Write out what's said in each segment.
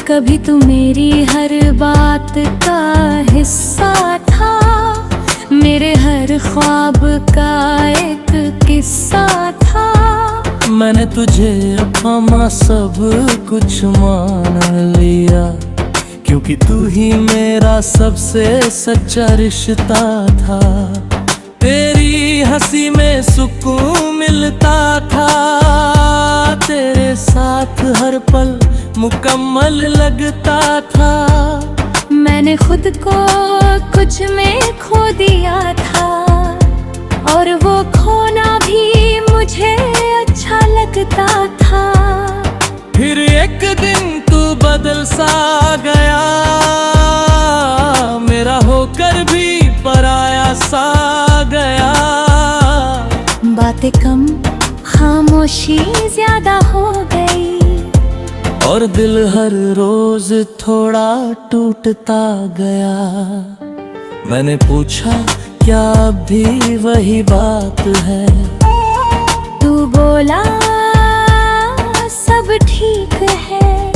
कभी तू मेरी हर बात का हिस्सा था, मेरे हर ख्वाब का एक किस्सा था। मैंने तुझे अपना सब कुछ मान लिया, क्योंकि तू ही मेरा सबसे सच्चा रिश्ता था। तेरी हंसी में सुकून मिलता था, तेरे साथ हर पल मुकम्मल लगता था। मैंने खुद को कुछ में खो दिया था, और वो खोना भी मुझे अच्छा लगता था। फिर एक दिन तू बदल सा गया, मेरा होकर भी पराया सा गया। बातें कम खामोशी ज्यादा हो गई, और दिल हर रोज थोड़ा टूटता गया। मैंने पूछा क्या अब भी वही बात है? तू बोला सब ठीक है,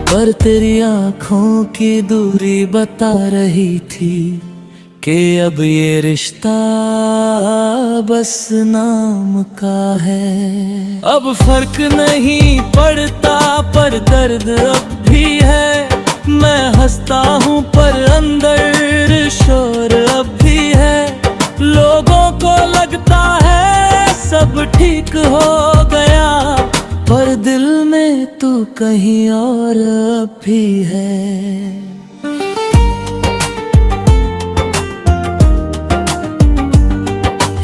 पर तेरी आँखों की दूरी बता रही थी कि अब ये रिश्ता बस नाम का है। अब फर्क नहीं पड़ता पर दर्द अब भी है। मैं हंसता हूँ पर अंदर शोर अब भी है। लोगों को लगता है सब ठीक हो गया, पर दिल में तू कहीं और अब भी है।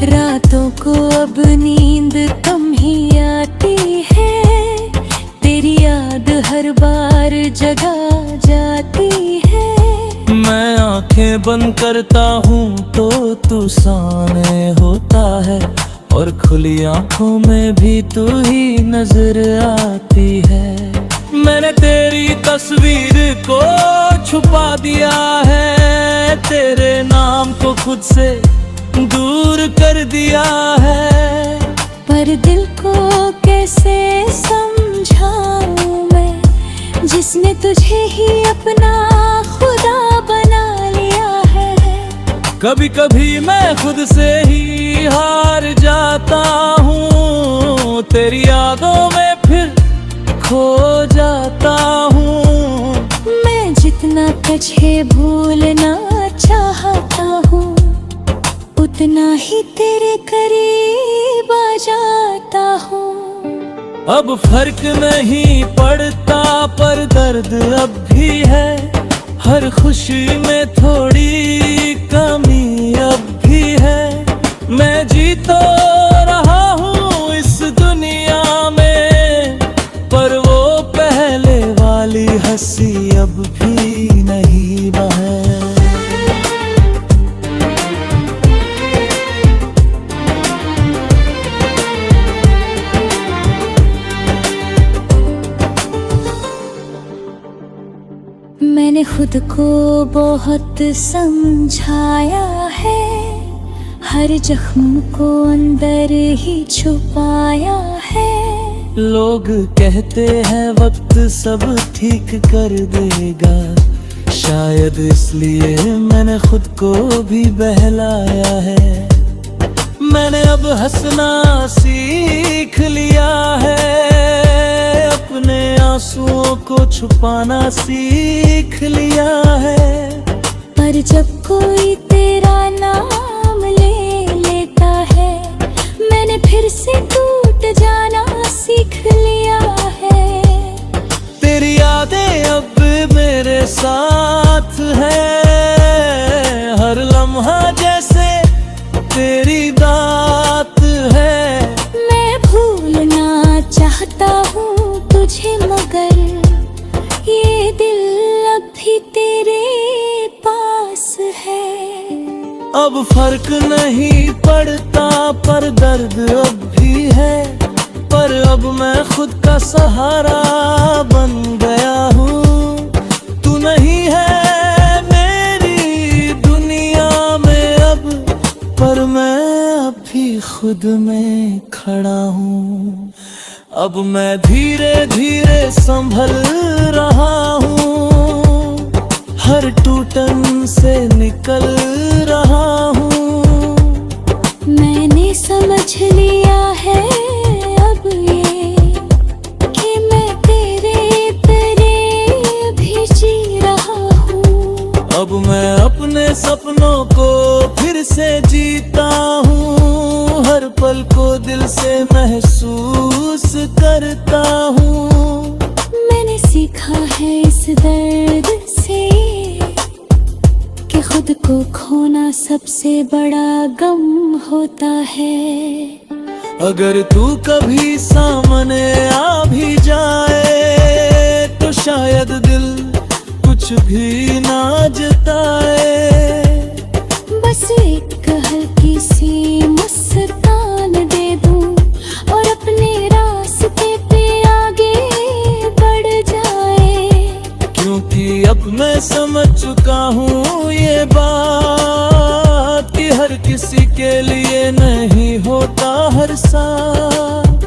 रातों को अब नींद कम ही आती है, तेरी याद हर बार जगा जाती है। मैं आंखें बंद करता हूँ तो तू सामने होता है, और खुली आंखों में भी तू ही नजर आती है। मैंने तेरी तस्वीर को छुपा दिया है, तेरे नाम को खुद से दूर कर दिया है। पर दिल को कैसे समझाऊं मैं, जिसने तुझे ही अपना खुदा बना लिया है। कभी कभी मैं खुद से ही हार जाता हूँ, तेरी यादों में फिर खो जाता हूँ। मैं जितना तुझे भूलना चाहता हूँ, उतना ही तेरे करीब आ जाता हूँ। अब फर्क नहीं पड़ता पर दर्द अब भी है। हर खुशी में थोड़ी कमी अब भी है। मैं जी तो रहा हूँ इस दुनिया में, पर वो पहले वाली हंसी अब भी नहीं है। मैंने खुद को बहुत समझाया है, हर जख्म को अंदर ही छुपाया है। लोग कहते हैं वक्त सब ठीक कर देगा, शायद इसलिए मैंने खुद को भी बहलाया है। मैंने अब हंसना सीख लिया है, अपने आंसुओं को छुपाना सीख लिया है। पर जब कोई तेरा नाम ले लेता है, मैंने फिर से टूट जाना सीख लिया है। तेरी यादें अब मेरे साथ है, हर लम्हा जैसे तेरी दात है। मैं भूलना चाहता हूँ तुझे, मगर ये दिल अब भी तेरे पास है। अब फर्क नहीं पड़ता पर दर्द अब भी है। पर अब मैं खुद का सहारा बन गया हूँ। तू नहीं है मेरी दुनिया में अब, पर मैं अब भी खुद में खड़ा हूँ। अब मैं धीरे धीरे संभल रहा हूँ, हर टूटन से निकल रहा हूँ। मैंने समझ लिया है अब ये कि मैं तेरे तरह भी जी रहा हूँ। अब मैं अपने सपनों को फिर से जीता हूँ, हर पल को दिल से महसूस करता हूँ। मैंने सीखा है इस दर्द से कि खुद को खोना सबसे बड़ा गम होता है। अगर तू कभी सामने आ भी जाए तो शायद दिल कुछ भी ना जताए। बस एक हल्की सी मुस्कान दे दूं और अपने रास्ते पे आगे बढ़ जाए। क्योंकि अब मैं समझ चुका हूँ ये बात कि हर किसी के लिए नहीं होता हर साथ।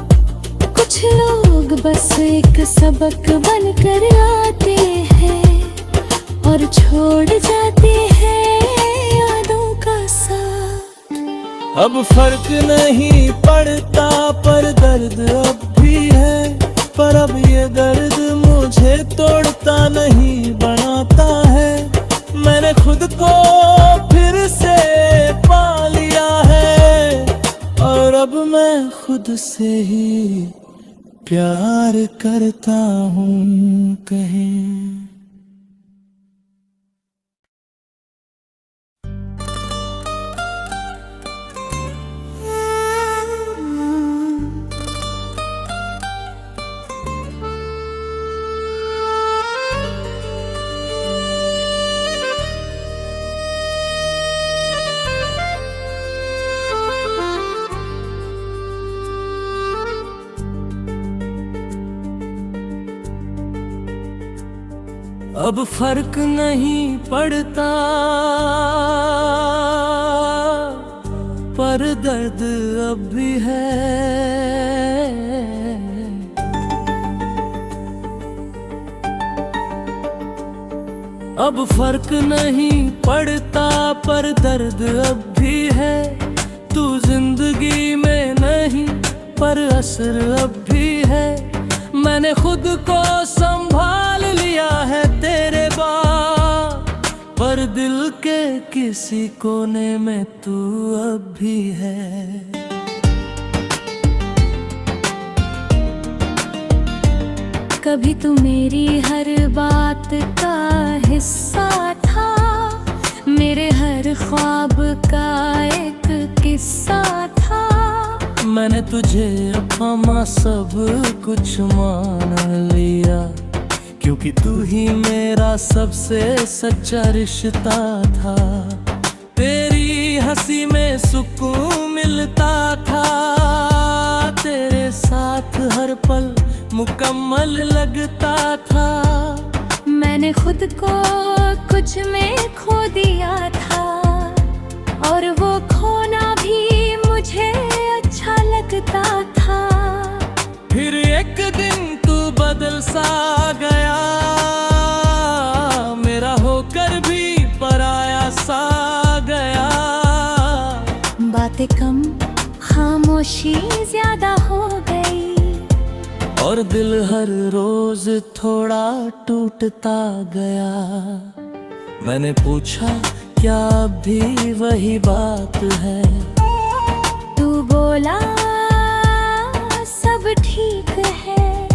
कुछ लोग बस एक सबक बनकर आते हैं और छोड़ जाते हैं यादों का साथ। अब फर्क नहीं पड़ता पर दर्द अब भी है, पर अब ये दर्द मुझे तोड़ता नहीं बनाता है। मैंने खुद को फिर से पा लिया है और अब मैं खुद से ही प्यार करता हूँ कहीं। अब फर्क नहीं पड़ता पर दर्द अब भी है। अब फर्क नहीं पड़ता पर दर्द अब भी है। तू जिंदगी में नहीं पर असर अब भी है। मैंने खुद को संभाल लिया है तेरे बाद, पर दिल के किसी कोने में तू अब भी है। कभी तू मेरी हर बात का हिस्सा था, मेरे हर ख्वाब का एक किस्सा था। मैंने तुझे अपना सब कुछ मान लिया, क्योंकि तू ही मेरा सबसे सच्चा रिश्ता था। तेरी हंसी में सुकून मिलता था, तेरे साथ हर पल मुकम्मल लगता था। मैंने खुद को कुछ में खो दिया था और वो खोना भी मुझे अच्छा लगता था। फिर एक दिन तू बदल सा गया, मेरा होकर भी पराया सा गया। बातें कम खामोशी ज्यादा हो गई और दिल हर रोज थोड़ा टूटता गया। मैंने पूछा क्या अब भी वही बात है? तू बोला सब ठीक है,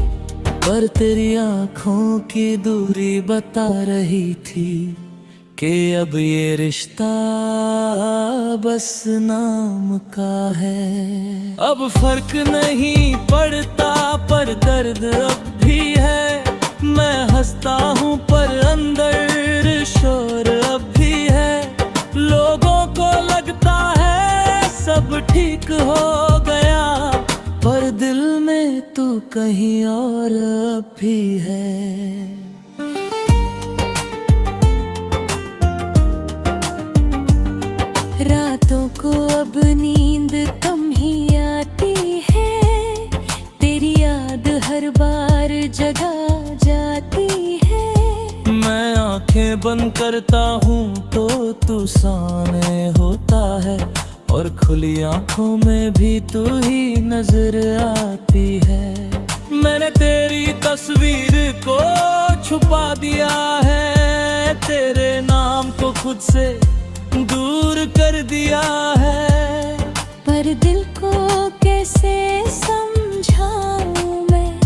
पर तेरी आँखों की दूरी बता रही थी कि अब ये रिश्ता बस नाम का है। अब फर्क नहीं पड़ता पर दर्द अब भी है। मैं हंसता हूँ पर अंदर शोर अब भी है। लोगों को लगता है सब ठीक हो गया, पर दिल में तू कहीं और अब भी है। रातों को अब नींद कम ही आती है, तेरी याद जगह जाती है। मैं आंखें बंद करता हूँ तो तू सामने होता है, और खुली आंखों में भी तू ही नजर आती है। मैंने तेरी तस्वीर को छुपा दिया है, तेरे नाम को खुद से दूर कर दिया है। पर दिल को कैसे समझाऊं मैं,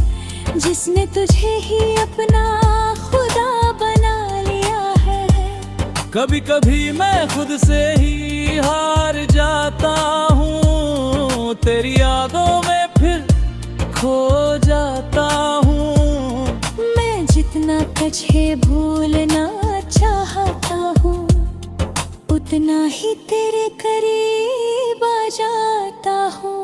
जिसने तुझे ही अपना खुदा बना लिया है। कभी कभी मैं खुद से ही हार जाता हूँ, तेरी यादों में फिर खो जाता हूँ। मैं जितना तुझे भूलना चाहता हूँ, उतना ही तेरे करीब आ जाता हूँ।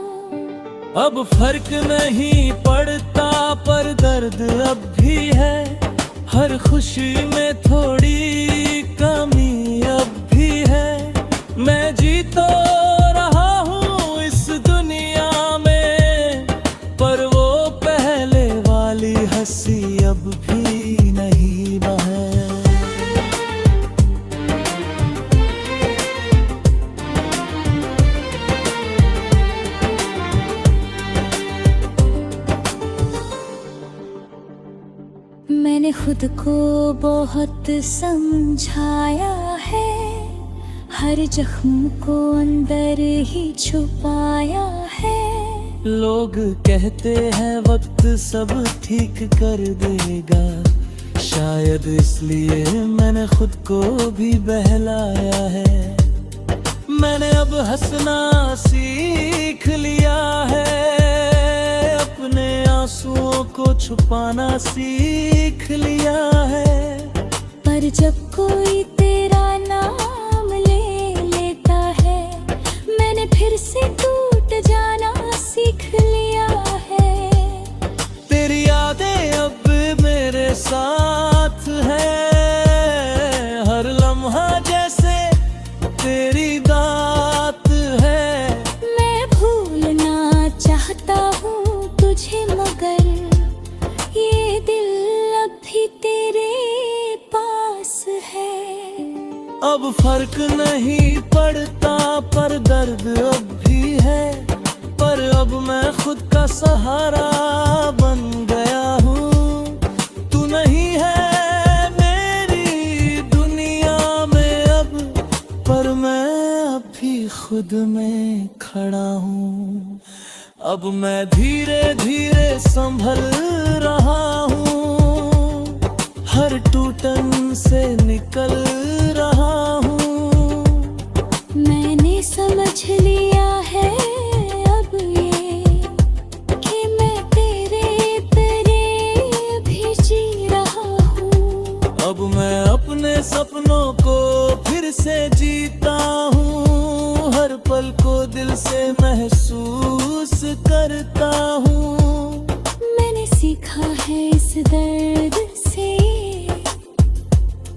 अब फर्क नहीं पड़ता पर दर्द अब भी है, हर खुशी में थोड़ी कमी अब भी है। मैं जी तो रहा हूँ इस दुनिया में, पर वो पहले वाली हंसी अब भी नहीं है। मैंने खुद को बहुत समझाया है, हर जख्म को अंदर ही छुपाया है। लोग कहते हैं वक्त सब ठीक कर देगा, शायद इसलिए मैंने खुद को भी बहलाया है। मैंने अब हंसना सीख लिया है, अपने आंसुओं को छुपाना सीख लिया है। पर जब कोई तेरा नाम ले लेता है, मैंने फिर से टूट जाना सीख लिया है। तेरी यादें अब मेरे साथ है, हर लम्हा जैसे तेरी दात है। मैं भूलना चाहता हूँ तुझे, मगर ये दिल अब भी तेरे पास है। अब फर्क नहीं पड़ता पर दर्द अब भी है, पर अब मैं खुद का सहारा बन गया हूँ। तू नहीं है मेरी दुनिया में अब, पर मैं अब भी खुद में खड़ा हूँ। अब मैं धीरे धीरे संभल रहा हूँ, हर टूटन से निकल रहा हूँ। मैंने समझ लिया है अब ये, कि मैं तेरे तरह भी जी रहा हूँ। अब मैं अपने सपनों को फिर से जीता हूँ, हर पल को दिल से महसूस करता हूँ। मैंने सीखा है इस दर्द से,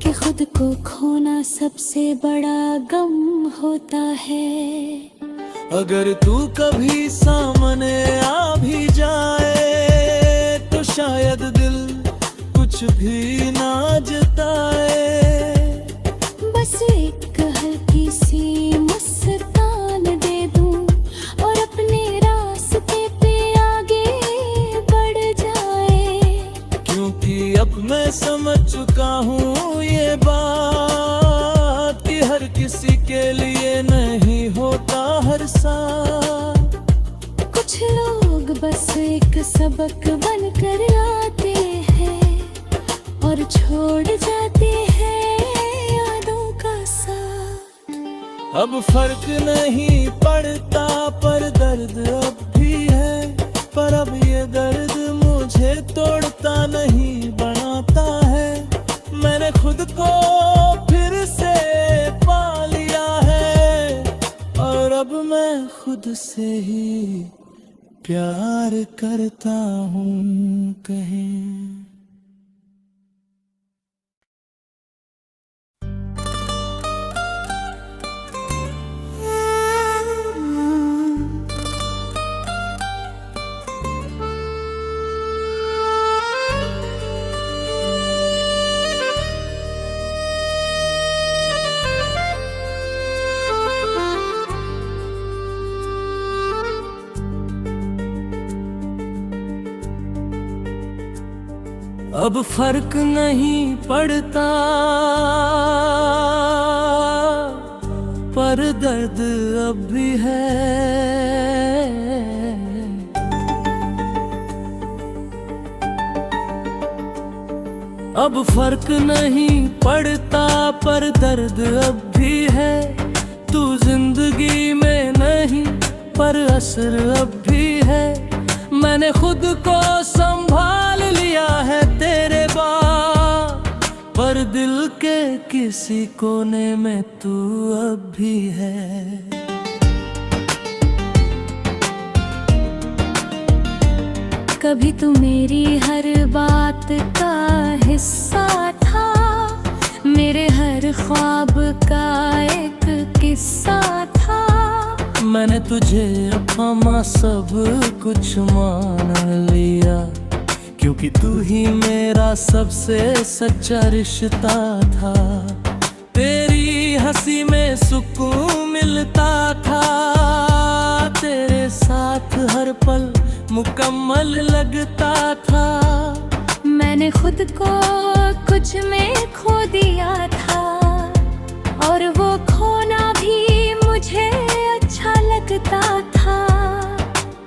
कि खुद को खोना सबसे बड़ा गम होता है। अगर तू कभी सामने आ भी जाए, तो शायद दिल कुछ भी ना जताए। बस एक हल्की सी मुस्कान दे दूं, और अपने रास्ते पे आगे बढ़ जाए। क्योंकि अब मैं समझ चुका हूँ ये बात, कि हर किसी के लिए नहीं होता हर साथ। कुछ लोग बस एक सबक बन कर आते हैं, और छोड़ जाते हैं यादों का साथ। अब फर्क नहीं पड़ता पर दर्द अब भी है, पर अब ये दर्द मुझे तोड़ता नहीं बनाता है। मैंने खुद को फिर से पा लिया है, और अब मैं खुद से ही प्यार करता हूँ कहीं। अब फर्क नहीं पड़ता, पर दर्द अब भी है। अब फर्क नहीं पड़ता, पर दर्द अब भी है। तू जिंदगी में नहीं, पर असर अब भी है। मैंने खुद को संभाल लिया है तेरे बाद, पर दिल के किसी कोने में तू अब भी है। कभी तू मेरी हर बात का हिस्सा था, मेरे हर ख्वाब का एक किस्सा था। मैंने तुझे अपना सब कुछ मान लिया, क्योंकि तू ही मेरा सबसे सच्चा रिश्ता था। तेरी हंसी में सुकून मिलता था, तेरे साथ हर पल मुकम्मल लगता था। मैंने खुद को कुछ में खो दिया था, और वो खोना भी मुझे अच्छा लगता था।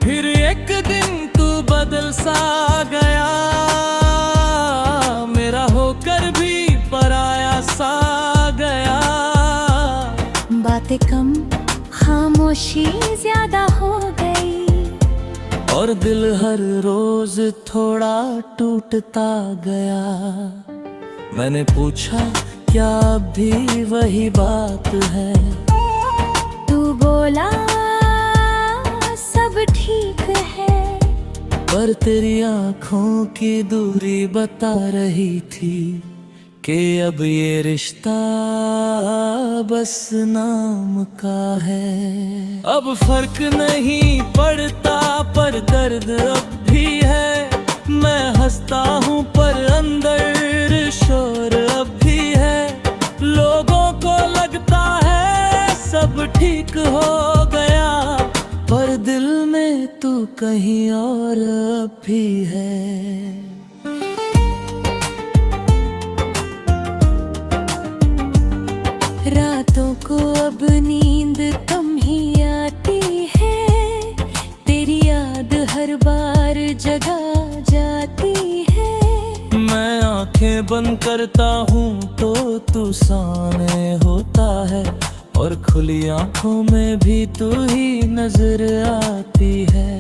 फिर एक दिन तू बदल सा गया, मेरा होकर भी पराया सा गया। बातें कम, खामोशी ज्यादा हो गई, और दिल हर रोज थोड़ा टूटता गया। मैंने पूछा क्या अब भी वही बात है? तू बोला सब ठीक है, पर तेरी आंखों की दूरी बता रही थी कि अब ये रिश्ता बस नाम का है। अब फर्क नहीं पड़ता, पर दर्द अब भी है। मैं हंसता हूँ पर अंदर शोर अब भी है। लोगों को लगता है सब ठीक हो गया, पर दिल में तू कहीं और अब भी है। रातों को अब नींद कम ही आती है, तेरी याद हर बार जगा जाती है। मैं आंखें बंद करता हूँ तो तू सामने होता है, और खुली आंखों में भी तू ही नजर आती है।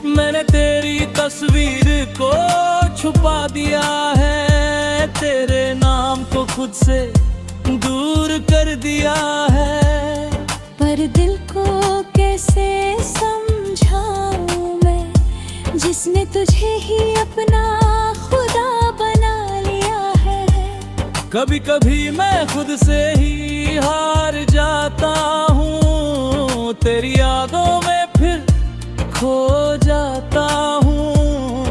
मैंने तेरी तस्वीर को छुपा दिया है, तेरे नाम को खुद से दूर कर दिया है। पर दिल को कैसे समझाऊं मैं, जिसने तुझे ही अपना खुदा बना लिया है। कभी कभी मैं खुद से ही हार जाता हूँ, तेरी यादों में फिर खो जाता हूँ।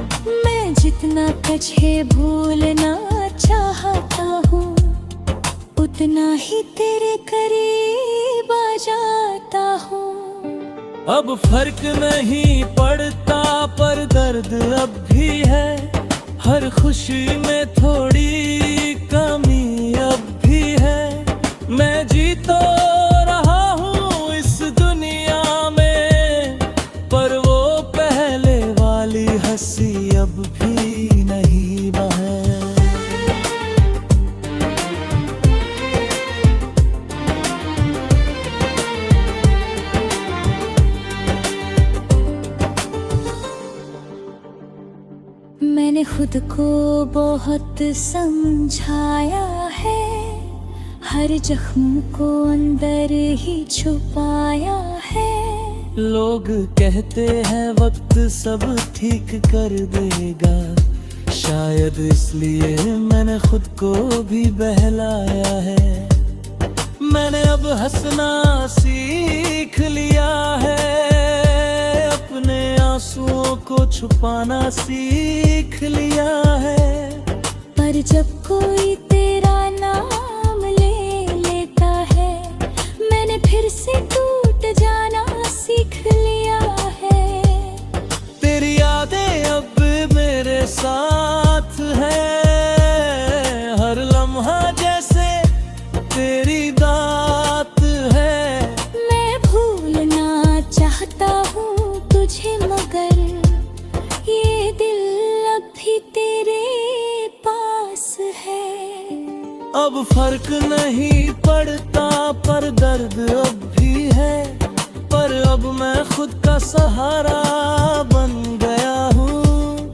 मैं जितना तुझे भूलना चाहता हूँ, उतना ही तेरे करीब आ जाता हूँ। अब फर्क नहीं पड़ता, पर दर्द अब भी है। हर खुशी में थोड़ी कमी अब भी है। मैं जी तो रहा हूँ इस दुनिया में, पर वो पहले वाली हंसी अब भी नहीं है। मैंने खुद को बहुत समझाया है, हर जख्म को अंदर ही छुपाया है। लोग कहते हैं वक्त सब ठीक कर देगा, शायद इसलिए मैंने खुद को भी बहलाया है। मैंने अब हंसना सीख लिया है, अपने आंसुओं को छुपाना सीख लिया है। पर जब कोई तेरा नाम ले लेता है, मैंने फिर से टूट जाना सीख लिया है। तेरी यादें अब मेरे साथ है, हर लम्हा जैसे तेरी दात है। मैं भूलना चाहता हूँ तुझे, मगर ये दिल अब भी तेरे पास है। अब फर्क नहीं पड़ता पर दर्द अब भी है, पर अब मैं खुद का सहारा बन गया हूँ।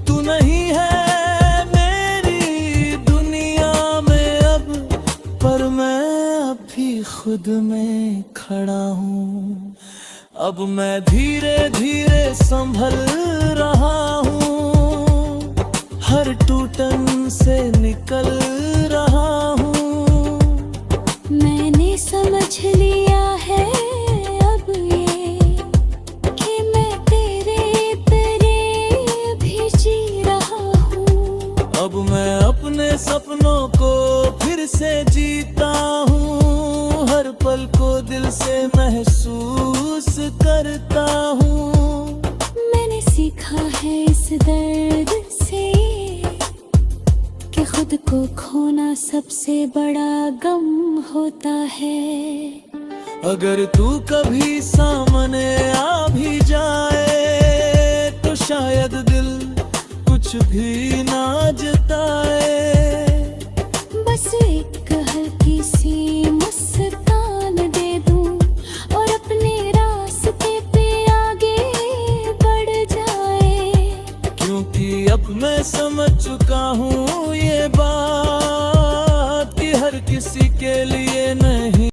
तू नहीं है मेरी दुनिया में अब, पर मैं अब भी खुद में खड़ा हूँ। अब मैं धीरे धीरे संभल रहा हूँ, हर टूटन से निकल रहा हूँ। मैंने समझ लिया है अब ये कि मैं तेरे तरह भी जी रहा हूँ। अब मैं अपने सपनों को फिर से जीता हूँ, हर पल को दिल से महसूस करता हूँ। मैंने सीखा है इस दर्द से कि खुद को खोना सबसे बड़ा गम होता है। अगर तू कभी सामने आ भी जाए तो शायद दिल कुछ भी ना जताए। बस एक हल्की सी मुस्कान दे दूं और अपने रास्ते पे आगे बढ़ जाए। क्योंकि अब मैं समझ चुका हूँ ये बात कि हर किसी के लिए